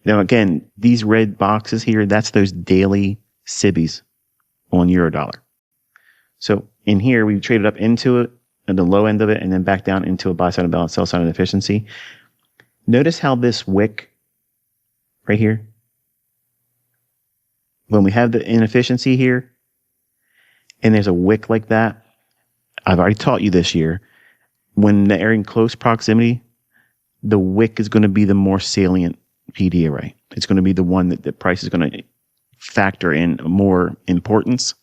Now, again, these red boxes here, that's those daily SIBIs on Eurodollar. So in here, we traded up into it at the low end of it and then back down into a buy side imbalance, sell side inefficiency. Notice how this wick right here, when we have the inefficiency here and there's a wick like that, I've already taught you this year, when they're in close proximity, the wick is going to be the more salient PD array. It's going to be the one that the price is going to factor in more importance,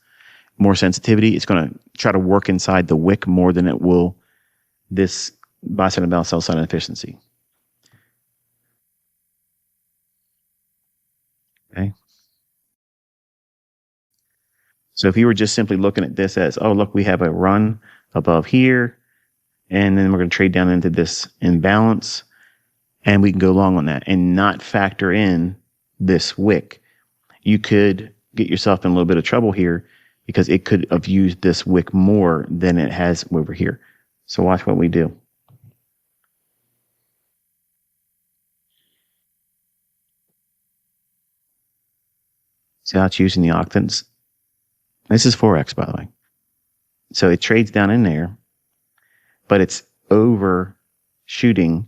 more sensitivity. It's going to try to work inside the wick more than it will this buy side imbalance, sell side inefficiency. Okay. So if you were just simply looking at this as, oh, look, we have a run above here, and then we're going to trade down into this imbalance, and we can go long on that and not factor in this wick, you could get yourself in a little bit of trouble here because it could have used this wick more than it has over here. So watch what we do. See how it's using the octants? This is Forex, by the way. So it trades down in there, but it's overshooting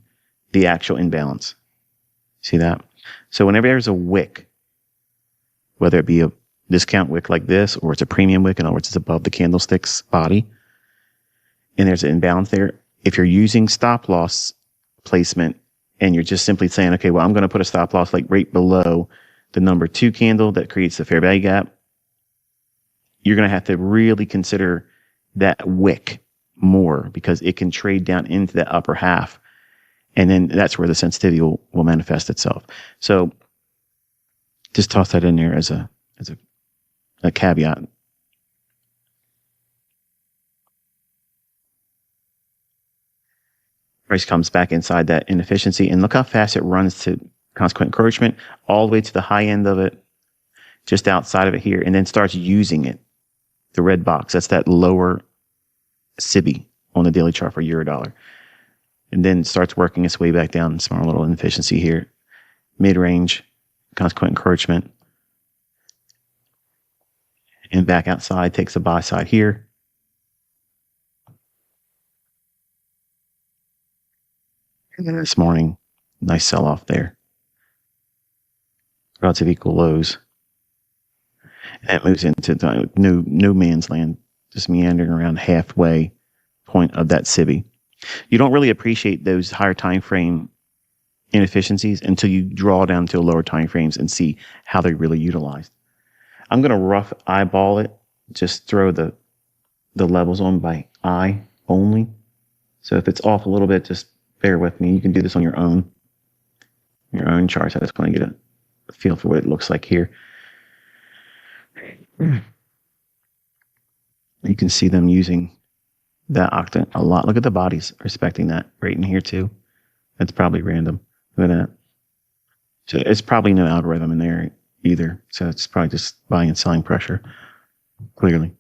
the actual imbalance. See that? So whenever there's a wick, whether it be a discount wick like this, or it's a premium wick, in other words, it's above the candlestick's body, and there's an imbalance there, if you're using stop loss placement and you're just simply saying, okay, well, I'm going to put a stop loss like right below the number 2 candle that creates the fair value gap, you're going to have to really consider that wick more because it can trade down into the upper half. And then that's where the sensitivity will manifest itself. So just toss that in there as a caveat. Price comes back inside that inefficiency, and look how fast it runs to consequent encroachment all the way to the high end of it, just outside of it here, and then starts using it. The red box, that's that lower SIBI on the daily chart for Eurodollar. And then starts working its way back down, small little inefficiency here, mid-range, consequent encroachment, and back outside, takes a buy side here. And then this morning, nice sell-off there. Relative equal lows. And it moves into no man's land, just meandering around halfway point of that SIBI. You don't really appreciate those higher time frame inefficiencies until you draw down to lower time frames and see how they're really utilized. I'm going to rough eyeball it, just throw the levels on by eye only. So if it's off a little bit, just bear with me. You can do this on your own charts. I just want to get a feel for what it looks like here. You can see them using that octant a lot. Look at the bodies respecting that right in here too. That's probably random. Look at that. So it's probably no algorithm in there either. So it's probably just buying and selling pressure, clearly.